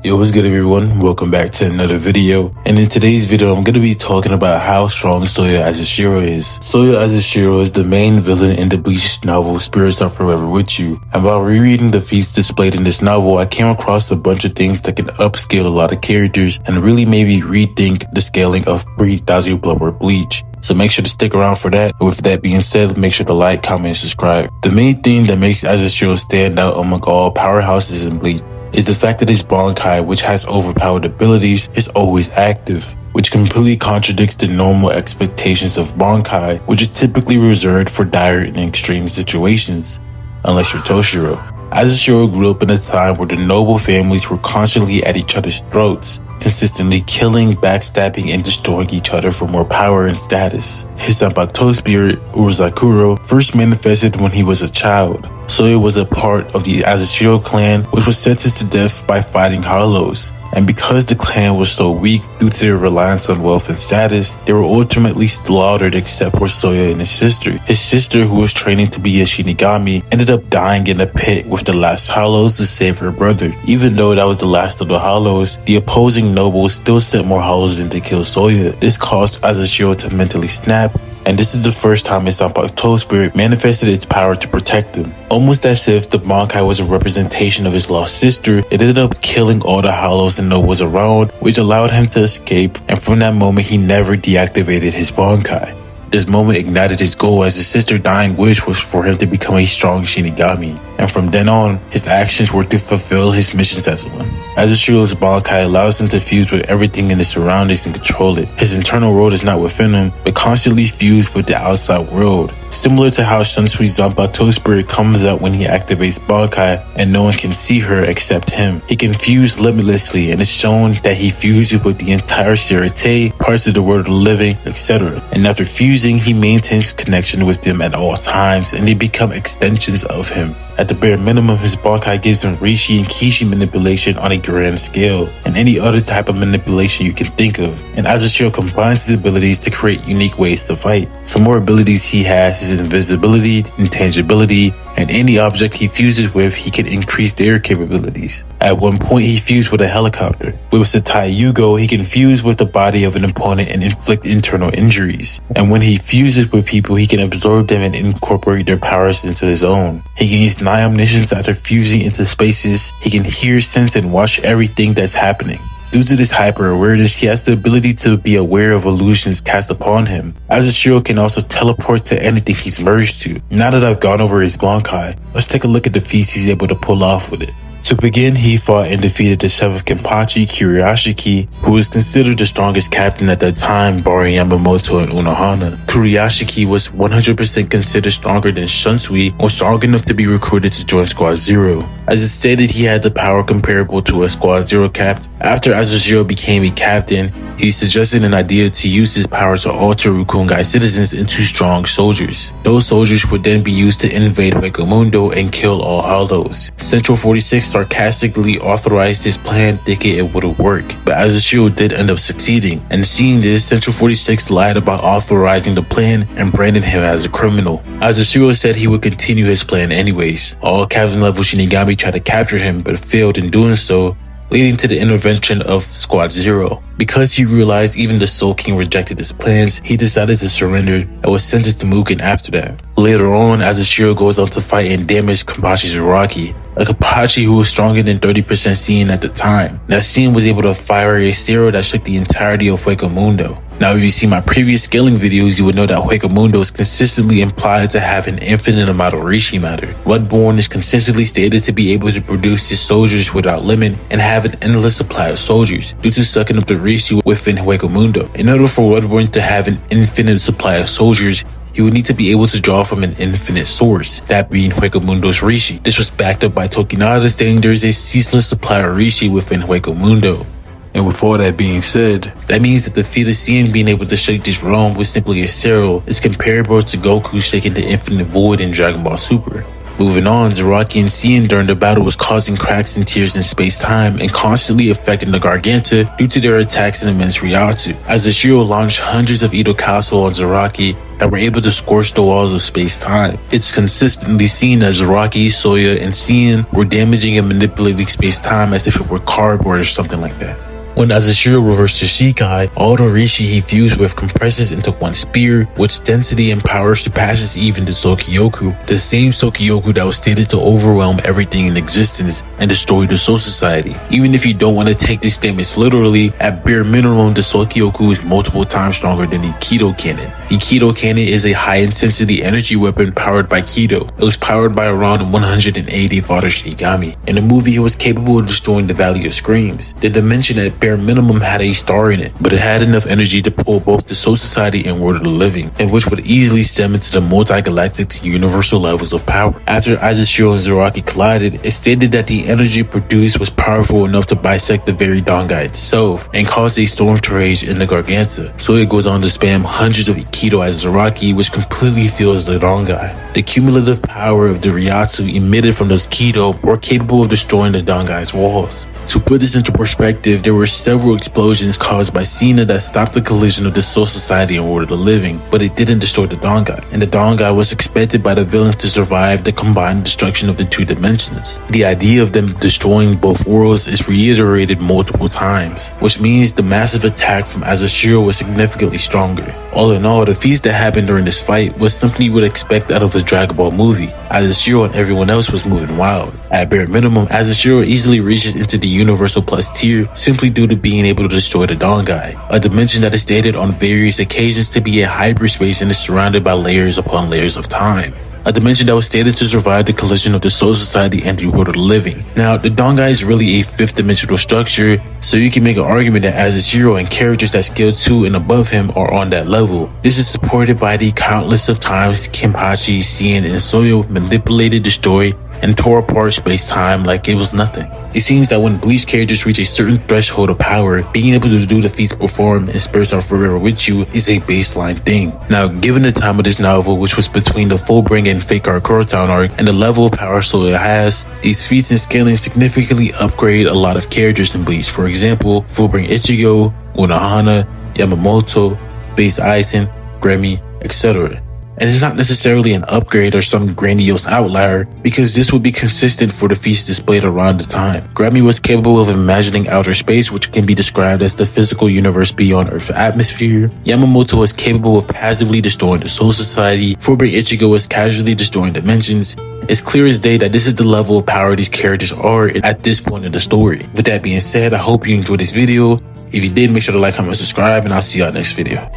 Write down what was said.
Yo, what's good everyone? Welcome back to another video. And in today's video, I'm going to be talking about how strong Soya Azashiro is. Soya Azashiro is the main villain in the Bleach novel Spirits Are Forever With You. And while rereading the feats displayed in this novel, I came across a bunch of things that can upscale a lot of characters and really made me rethink the scaling of 3000 Blood or Bleach. So make sure to stick around for that. And with that being said, make sure to like, comment, and subscribe. The main thing that makes Azashiro stand out among all powerhouses in Bleach is the fact that his Bankai, which has overpowered abilities, is always active, which completely contradicts the normal expectations of Bankai, which is typically reserved for dire and extreme situations, unless you're Toshiro. Azashiro grew up in a time where the noble families were constantly at each other's throats, consistently killing, backstabbing, and destroying each other for more power and status. His Zanpakuto spirit, Uruzakuro, first manifested when he was a child. Soya was a part of the Azashiro clan, which was sentenced to death by fighting hollows. And because the clan was so weak due to their reliance on wealth and status, they were ultimately slaughtered except for Soya and his sister. His sister, who was training to be a Shinigami, ended up dying in a pit with the last hollows to save her brother. Even though that was the last of the hollows, the opposing nobles still sent more hollows in to kill Soya. This caused Azashiro to mentally snap, and this is the first time his Zanpakuto spirit manifested its power to protect him. Almost as if the Bankai was a representation of his lost sister, it ended up killing all the hollows and nobles around, which allowed him to escape, and from that moment he never deactivated his Bankai. This moment ignited his goal, as his sister's dying wish was for him to become a strong Shinigami, and from then on, his actions were to fulfill his missions as one. Azashiro's Bankai allows him to fuse with everything in his surroundings and control it. His internal world is not within him, but constantly fused with the outside world. Similar to how Shunshui's Zanpakuto spirit comes out when he activates Bankai and no one can see her except him. He can fuse limitlessly, and it's shown that he fuses with the entire Serite, parts of the world of the living, etc. And after fusing, he maintains connection with them at all times, and they become extensions of him. At the bare minimum, his Bankai gives him Rishi and Kishi manipulation on a grand scale, and any other type of manipulation you can think of. And Azashiro combines his abilities to create unique ways to fight. Some more abilities he has is invisibility, intangibility, and any object he fuses with, he can increase their capabilities. At one point, he fused with a helicopter. With Satai Yugo, he can fuse with the body of an opponent and inflict internal injuries. And when he fuses with people, he can absorb them and incorporate their powers into his own. He gains nigh omniscience after fusing into spaces. He can hear, sense, and watch everything that's happening. Due to this hyper-awareness, he has the ability to be aware of illusions cast upon him. Azashiro can also teleport to anything he's merged to. Now that I've gone over his Bankai, let's take a look at the feats he's able to pull off with it. To begin, he fought and defeated the 7th Kenpachi, Kurashiki, who was considered the strongest captain at that time, barring Yamamoto and Unohana. Kurashiki was 100% considered stronger than Shunshui, or strong enough to be recruited to join Squad Zero. As it stated, he had the power comparable to a Squad Zero captain. After Azashiro became a captain, he suggested an idea to use his power to alter Rukungai citizens into strong soldiers. Those soldiers would then be used to invade Hueco and kill all hollows. Central 46 sarcastically authorized his plan, thinking it wouldn't work, but Azashiro did end up succeeding, and seeing this, Central 46 lied about authorizing the plan and branded him as a criminal. Azashiro said he would continue his plan anyways. All captain level Shinigami tried to capture him but failed in doing so, leading to the intervention of Squad Zero. Because he realized even the Soul King rejected his plans, he decided to surrender and was sentenced to Mugen after that. Later on, Azashiro goes on to fight and damage Kenpachi Azashiro, a Kenpachi who was stronger than 30% Saiyan at the time. That Saiyan was able to fire a Zero that shook the entirety of Hueco. Now, if you see my previous scaling videos, you would know that Hueco is consistently implied to have an infinite amount of Rishi matter. Bloodborne is consistently stated to be able to produce his soldiers without limit and have an endless supply of soldiers due to sucking up the Rishi within Hueco. In order for Bloodborne to have an infinite supply of soldiers, he would need to be able to draw from an infinite source, that being Hueco Rishi. This was backed up by Tokinada stating there is a ceaseless supply of Rishi within Hueco. And with all that being said, that means that the feat of seeing being able to shake this realm with simply a Zero is comparable to Goku shaking the infinite void in Dragon Ball Super. Moving on, Zaraki and Sien during the battle was causing cracks and tears in space-time and constantly affecting the Garganta due to their attacks and immense Ryatsu. Azashiro launched hundreds of Ito Castle on Zaraki that were able to scorch the walls of space-time. It's consistently seen as Zaraki, Soya, and Sien were damaging and manipulating space-time as if it were cardboard or something like that. When Azashiro reversed his Shikai, all the Rishi he fused with compresses into one spear, which density and power surpasses even the Sokyoku, the same Sokyoku that was stated to overwhelm everything in existence and destroy the Soul Society. Even if you don't want to take these statements literally, at bare minimum the Sokyoku is multiple times stronger than the Kido Cannon. The Kido Cannon is a high-intensity energy weapon powered by Kido. It was powered by around 180 Father Shinigami. In the movie, it was capable of destroying the Valley of Screams. The dimension at bare minimum had a star in it, but it had enough energy to pull both the Soul Society and World of the Living, and which would easily stem into the multi-galactic universal levels of power. After Azashiro and Zaraki collided, it stated that the energy produced was powerful enough to bisect the very Bankai itself and cause a storm to rage in the Garganta. So it goes on to spam hundreds of Ikido as Zaraki, which completely fills the Bankai. The cumulative power of the Ryatsu emitted from those Kido were capable of destroying the Bankai's walls. To put this into perspective, there were several explosions caused by Sina that stopped the collision of the Soul Society and World of the Living, but it didn't destroy the Bankai, and the Bankai was expected by the villains to survive the combined destruction of the two dimensions. The idea of them destroying both worlds is reiterated multiple times, which means the massive attack from Azashiro was significantly stronger. All in all, the feats that happened during this fight was something you would expect out of a Dragon Ball movie. Azashiro and everyone else was moving wild. At bare minimum, Azashiro easily reaches into the Universal Plus tier simply due to being able to destroy the Bankai, a dimension that is stated on various occasions to be a hyperspace and is surrounded by layers upon layers of time. A dimension that was stated to survive the collision of the Soul Society and the World of the Living. Now, the Bankai is really a fifth dimensional structure, so you can make an argument that Azashiro and characters that scale 2 and above him are on that level. This is supported by the countless of times Kenpachi, Sien, and Soya manipulated, destroyed, and tore apart space-time like it was nothing. It seems that when Bleach characters reach a certain threshold of power, being able to do the feats performed and spirits are forever with you is a baseline thing. Now, given the time of this novel, which was between the Fullbring and Fake Art Kurotown arc, and the level of power Soya has, these feats and scaling significantly upgrade a lot of characters in Bleach. For example, Fullbring Ichigo, Unohana, Yamamoto, Base Aiton, Gremmy, etc. And it's not necessarily an upgrade or some grandiose outlier, because this would be consistent for the feats displayed around the time. Gremmy was capable of imagining outer space, which can be described as the physical universe beyond Earth's atmosphere. Yamamoto was capable of passively destroying the Soul Society. Fullbring Ichigo was casually destroying dimensions. It's clear as day that this is the level of power these characters are at this point in the story. With that being said, I hope you enjoyed this video. If you did, make sure to like, comment, subscribe, and I'll see y'all next video.